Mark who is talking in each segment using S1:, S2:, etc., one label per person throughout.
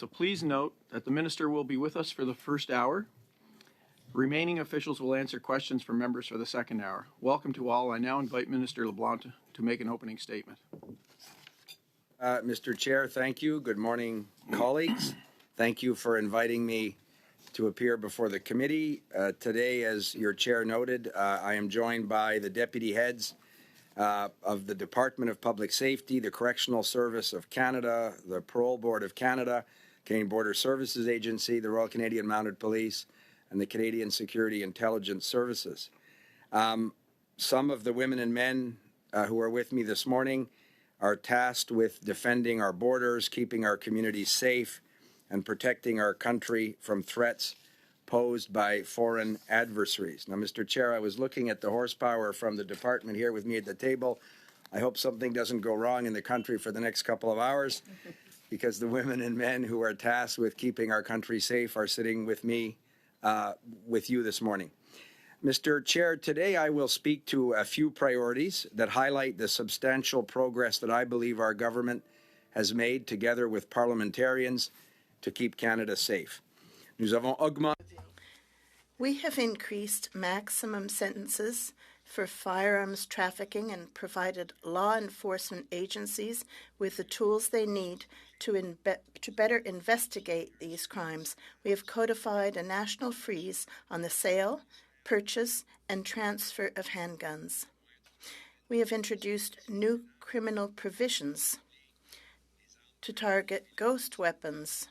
S1: So please note that the Minister will be with us for the first hour. Remaining officials will answer questions from members for the second hour. Welcome to all. I now invite Minister LeBlanc to make an opening statement.
S2: Mr. Chair, thank you. Good morning, colleagues. Thank you for inviting me to appear before the committee. Today, as your chair noted, I am joined by the deputy heads of the Department of Public Safety, the Correctional Service of Canada, the Parole Board of Canada, Canadian Border Services Agency, the Royal Canadian Mounted Police, and the Canadian Security Intelligence Services. Some of the women and men who are with me this morning are tasked with defending our borders, keeping our communities safe, and protecting our country from threats posed by foreign adversaries. Now, Mr. Chair, I was looking at the horsepower from the department here with me at the table. I hope something doesn't go wrong in the country for the next couple of hours, because the women and men who are tasked with keeping our country safe are sitting with me, with you this morning. Mr. Chair, today I will speak to a few priorities that highlight the substantial progress that I believe our government has made together with parliamentarians to keep Canada safe.
S3: We have increased maximum sentences for firearms trafficking and provided law enforcement agencies with the tools they need to better investigate these crimes. We have codified a national freeze on the sale, purchase, and transfer of handguns. We have introduced new criminal provisions to target ghost weapons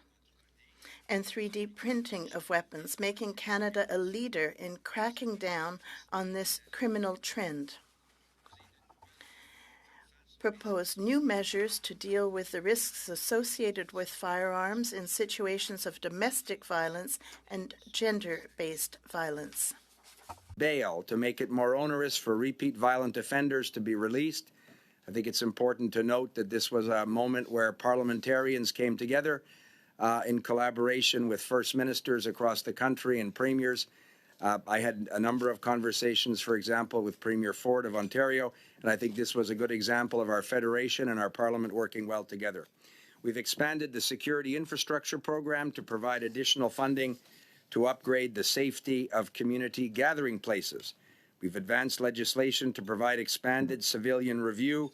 S3: and 3D printing of weapons, making Canada a leader in cracking down on this criminal trend. Propose new measures to deal with the risks associated with firearms in situations of domestic violence and gender-based violence.
S2: Bail to make it more onerous for repeat violent offenders to be released. I think it's important to note that this was a moment where parliamentarians came together in collaboration with First Ministers across the country and Premiers. I had a number of conversations, for example, with Premier Ford of Ontario, and I think this was a good example of our Federation and our Parliament working well together. We've expanded the Security Infrastructure Program to provide additional funding to upgrade the safety of community gathering places. We've advanced legislation to provide expanded civilian review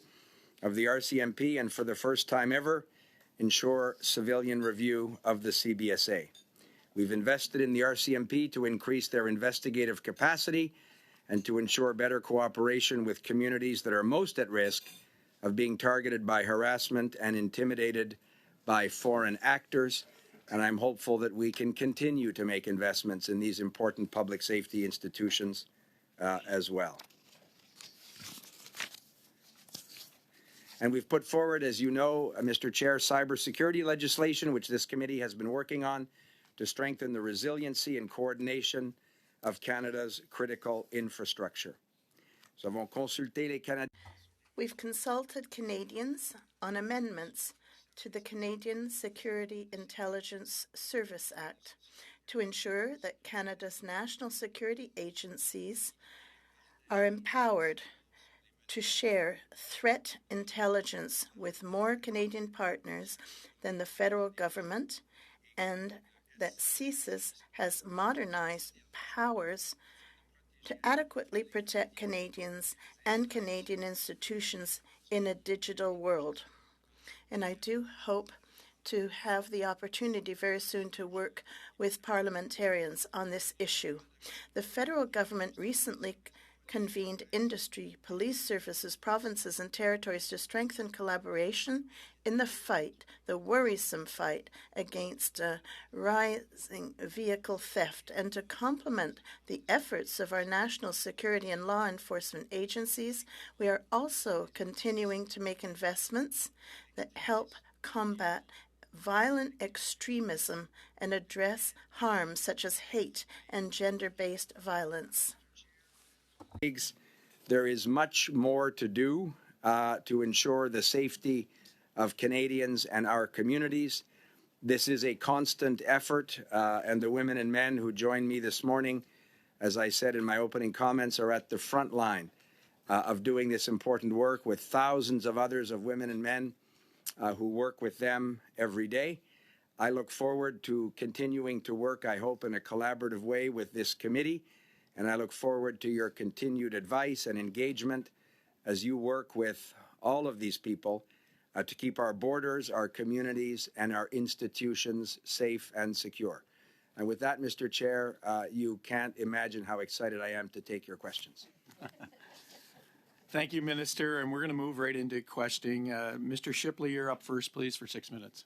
S2: of the RCMP and, for the first time ever, ensure civilian review of the CBSA. We've invested in the RCMP to increase their investigative capacity and to ensure better cooperation with communities that are most at risk of being targeted by harassment and intimidated by foreign actors. And I'm hopeful that we can continue to make investments in these important public safety institutions as well. And we've put forward, as you know, Mr. Chair, cybersecurity legislation, which this committee has been working on to strengthen the resiliency and coordination of Canada's critical infrastructure.
S3: We've consulted Canadians on amendments to the Canadian Security Intelligence Service Act to ensure that Canada's national security agencies are empowered to share threat intelligence with more Canadian partners than the federal government, and that CSIS has modernized powers to adequately protect Canadians and Canadian institutions in a digital world. And I do hope to have the opportunity very soon to work with parliamentarians on this issue. The federal government recently convened industry, police services, provinces, and territories to strengthen collaboration in the fight, the worrisome fight against rising vehicle theft, and to complement the efforts of our national security and law enforcement agencies. We are also continuing to make investments that help combat violent extremism and address harms such as hate and gender-based violence.
S2: There is much more to do to ensure the safety of Canadians and our communities. This is a constant effort, and the women and men who joined me this morning, as I said in my opening comments, are at the front line of doing this important work with thousands of others of women and men who work with them every day. I look forward to continuing to work, I hope, in a collaborative way with this committee, and I look forward to your continued advice and engagement as you work with all of these people to keep our borders, our communities, and our institutions safe and secure. And with that, Mr. Chair, you can't imagine how excited I am to take your questions.
S1: Thank you, Minister, and we're going to move right into questioning. Mr. Shipley, you're up first, please, for 6 minutes.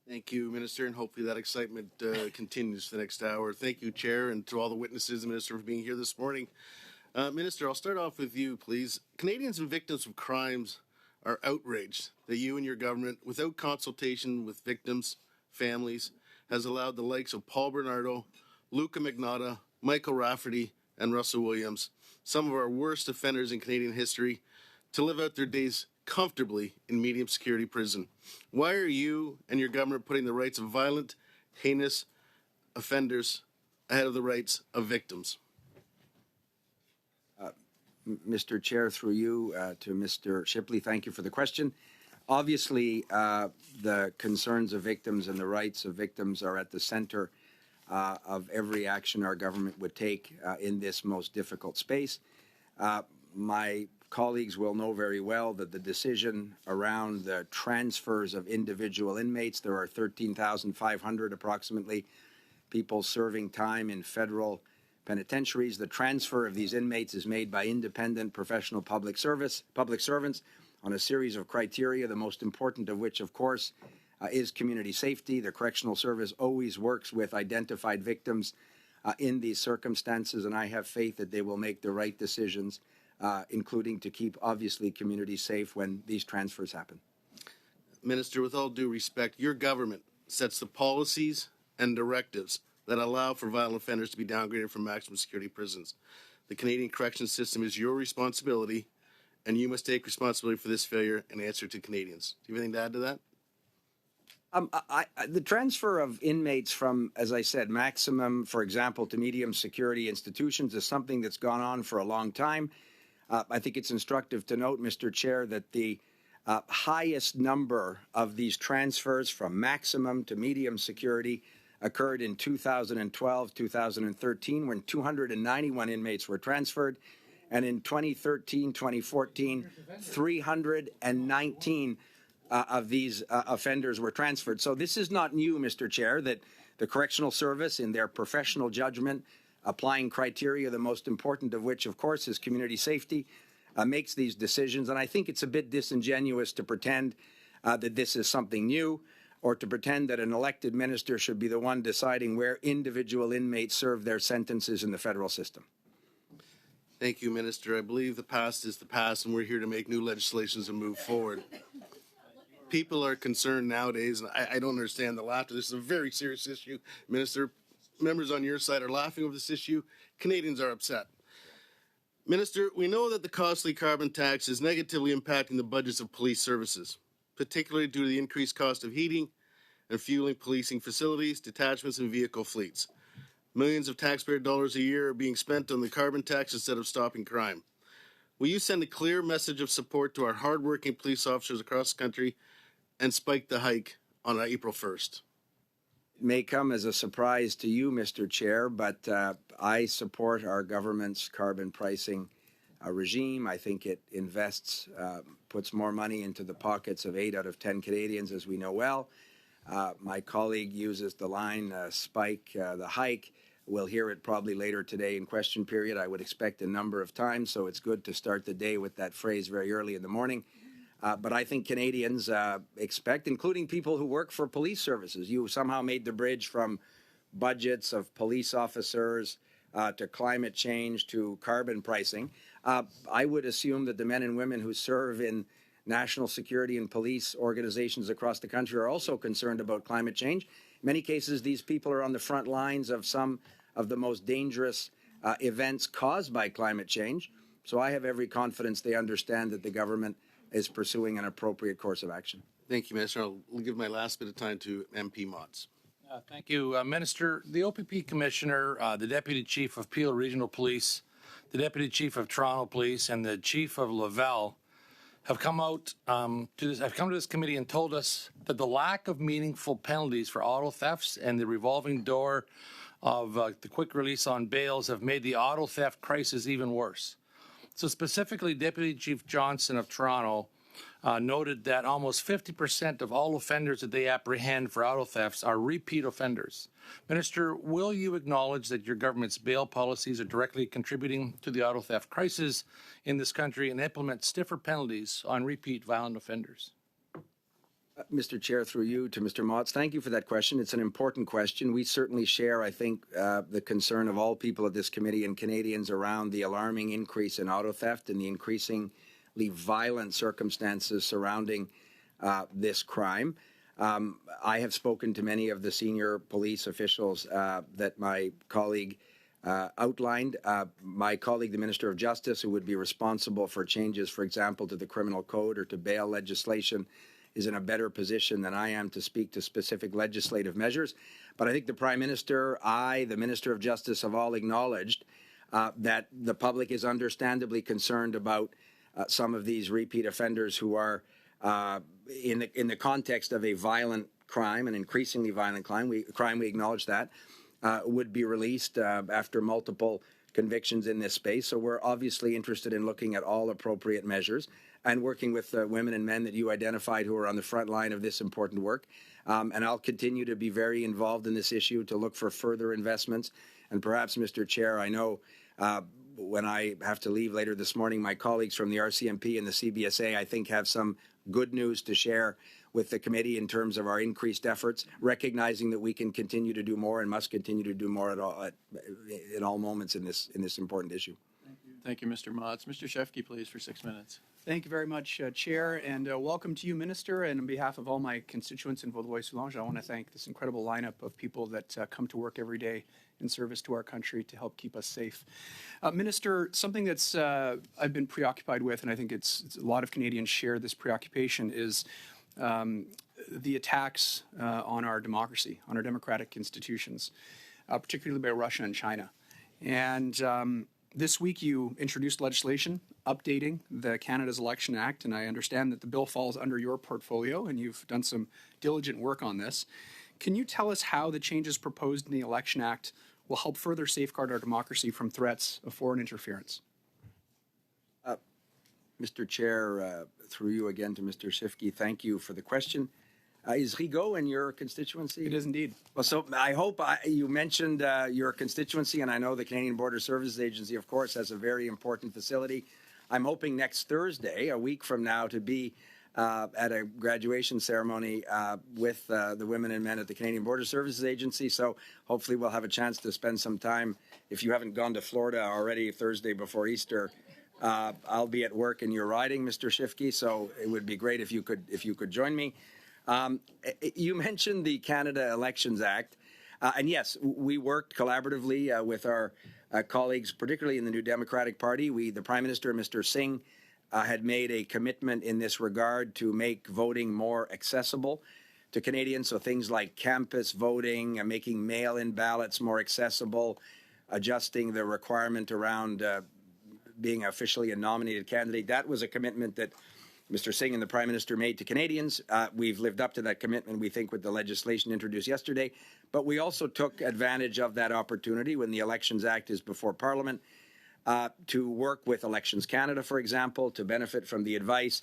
S4: Thank you, Minister, and hopefully that excitement continues for the next hour. Thank you, Chair, and to all the witnesses and Minister for being here this morning. Minister, I'll start off with you, please. Canadians and victims of crimes are outraged that you and your government, without consultation with victims' families, has allowed the likes of Paul Bernardo, Luca Magnotta, Michael Rafferty, and Russell Williams, some of our worst offenders in Canadian history, to live out their days comfortably in medium security prison. Why are you and your government putting the rights of violent, heinous offenders ahead of the rights of victims?
S2: Mr. Chair, through you to Mr. Shipley, thank you for the question. Obviously, the concerns of victims and the rights of victims are at the center of every action our government would take in this most difficult space. My colleagues will know very well that the decision around the transfers of individual inmates, there are 13,500 approximately people serving time in federal penitentiaries. The transfer of these inmates is made by independent professional public servants on a series of criteria, the most important of which, of course, is community safety. The Correctional Service always works with identified victims in these circumstances, and I have faith that they will make the right decisions, including to keep, obviously, communities safe when these transfers happen.
S4: Minister, with all due respect, your government sets the policies and directives that allow for violent offenders to be downgraded from maximum security prisons. The Canadian corrections system is your responsibility, and you must take responsibility for this failure and answer to Canadians. Do you have anything to add to that?
S2: The transfer of inmates from, as I said, maximum, for example, to medium security institutions is something that's gone on for a long time. I think it's instructive to note, Mr. Chair, that the highest number of these transfers from maximum to medium security occurred in 2012, 2013, when 291 inmates were transferred. And in 2013, 2014, 319 of these offenders were transferred. So this is not new, Mr. Chair, that the Correctional Service, in their professional judgment, applying criteria, the most important of which, of course, is community safety, makes these decisions. And I think it's a bit disingenuous to pretend that this is something new, or to pretend that an elected minister should be the one deciding where individual inmates serve their sentences in the federal system.
S4: Thank you, Minister. I believe the past is the past, and we're here to make new legislations and move forward. People are concerned nowadays, and I don't understand the laughter. This is a very serious issue. Minister, members on your side are laughing over this issue. Canadians are upset. Minister, we know that the costly carbon tax is negatively impacting the budgets of police services, particularly due to the increased cost of heating and fueling policing facilities, detachments, and vehicle fleets. Millions of taxpayer dollars a year are being spent on the carbon tax instead of stopping crime. Will you send a clear message of support to our hardworking police officers across the country and spike the hike on April 1st?
S2: It may come as a surprise to you, Mr. Chair, but I support our government's carbon pricing regime. I think it invests, puts more money into the pockets of 8 out of 10 Canadians, as we know well. My colleague uses the line spike the hike. We'll hear it probably later today in question period. I would expect a number of times, so it's good to start the day with that phrase very early in the morning. But I think Canadians expect, including people who work for police services, you somehow made the bridge from budgets of police officers to climate change to carbon pricing. I would assume that the men and women who serve in national security and police organizations across the country are also concerned about climate change. In many cases, these people are on the front lines of some of the most dangerous events caused by climate change. So I have every confidence they understand that the government is pursuing an appropriate course of action.
S4: Thank you, Minister. I'll give my last bit of time to MP Motts.
S5: Thank you, Minister. The OPP Commissioner, the Deputy Chief of Peel Regional Police, the Deputy Chief of Toronto Police, and the Chief of Laval have come to this committee and told us that the lack of meaningful penalties for auto thefts and the revolving door of the quick release on bails have made the auto theft crisis even worse. So specifically, Deputy Chief Johnson of Toronto noted that almost 50% of all offenders that they apprehend for auto thefts are repeat offenders. Minister, will you acknowledge that your government's bail policies are directly contributing to the auto theft crisis in this country and implement stiffer penalties on repeat violent offenders?
S2: Mr. Chair, through you to Mr. Motz, thank you for that question. It's an important question. We certainly share, I think, the concern of all people at this committee and Canadians around the alarming increase in auto theft and the increasingly violent circumstances surrounding this crime. I have spoken to many of the senior police officials that my colleague outlined. My colleague, the Minister of Justice, who would be responsible for changes, for example, to the criminal code or to bail legislation, is in a better position than I am to speak to specific legislative measures. But I think the Prime Minister, the Minister of Justice have all acknowledged that the public is understandably concerned about some of these repeat offenders who are in the context of a violent crime, an increasingly violent crime. We acknowledge that, would be released after multiple convictions in this space. So we're obviously interested in looking at all appropriate measures and working with women and men that you identified who are on the front line of this important work. And I'll continue to be very involved in this issue to look for further investments. And perhaps, Mr. Chair, I know when I have to leave later this morning, my colleagues from the RCMP and the CBSA, I think, have some good news to share with the committee in terms of our increased efforts, recognizing that we can continue to do more and must continue to do more at all moments in this important issue.
S1: Thank you, Mr. Motz. Mr. Shefke, please, for 6 minutes.
S6: Thank you very much, Chair, and welcome to you, Minister. And on behalf of all my constituents in Vaudreuil-Soulanges, I want to thank this incredible lineup of people that come to work every day in service to our country to help keep us safe. Minister, something that's I've been preoccupied with, and I think it's a lot of Canadians share this preoccupation, is the attacks on our democracy, on our democratic institutions, particularly by Russia and China. And this week you introduced legislation updating the Canada's Election Act, and I understand that the bill falls under your portfolio, and you've done some diligent work on this. Can you tell us how the changes proposed in the Election Act will help further safeguard our democracy from threats of foreign interference?
S2: Mr. Chair, through you again to Mr. Shifke, thank you for the question. Is Rigaud in your constituency?
S6: It is indeed.
S2: Well, so I hope you mentioned your constituency, and I know the Canadian Border Services Agency, of course, has a very important facility. I'm hoping next Thursday, a week from now, to be at a graduation ceremony with the women and men at the Canadian Border Services Agency. So hopefully we'll have a chance to spend some time. If you haven't gone to Florida already Thursday before Easter, I'll be at work in your riding, Mr. Shifke. So it would be great if you could join me. You mentioned the Canada Elections Act, and yes, we worked collaboratively with our colleagues, particularly in the New Democratic Party. The Prime Minister, Mr. Singh, had made a commitment in this regard to make voting more accessible to Canadians. So things like campus voting, making mail-in ballots more accessible, adjusting the requirement around being officially a nominated candidate. That was a commitment that Mr. Singh and the Prime Minister made to Canadians. We've lived up to that commitment, we think, with the legislation introduced yesterday. But we also took advantage of that opportunity when the Elections Act is before Parliament to work with Elections Canada, for example, to benefit from the advice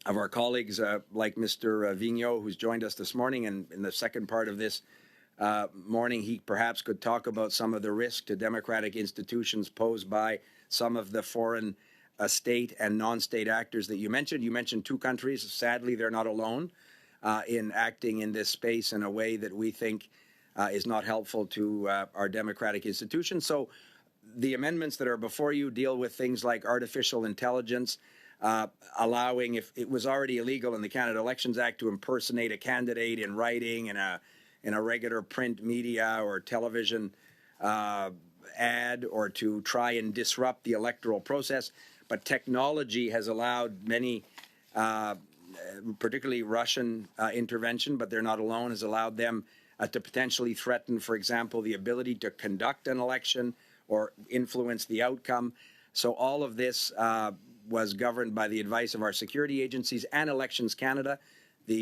S2: of our colleagues like Mr. Vigneault, who's joined us this morning. And in the second part of this morning, he perhaps could talk about some of the risk to democratic institutions posed by some of the foreign state and non-state actors that you mentioned. You mentioned two countries. Sadly, they're not alone in acting in this space in a way that we think is not helpful to our democratic institutions. So the amendments that are before you deal with things like artificial intelligence, allowing, if it was already illegal in the Canada Elections Act, to impersonate a candidate in writing in a regular print media or television ad, or to try and disrupt the electoral process. But technology has allowed many, particularly Russian intervention, but they're not alone, has allowed them to potentially threaten, for example, the ability to conduct an election or influence the outcome. So all of this was governed by the advice of our security agencies and Elections Canada. The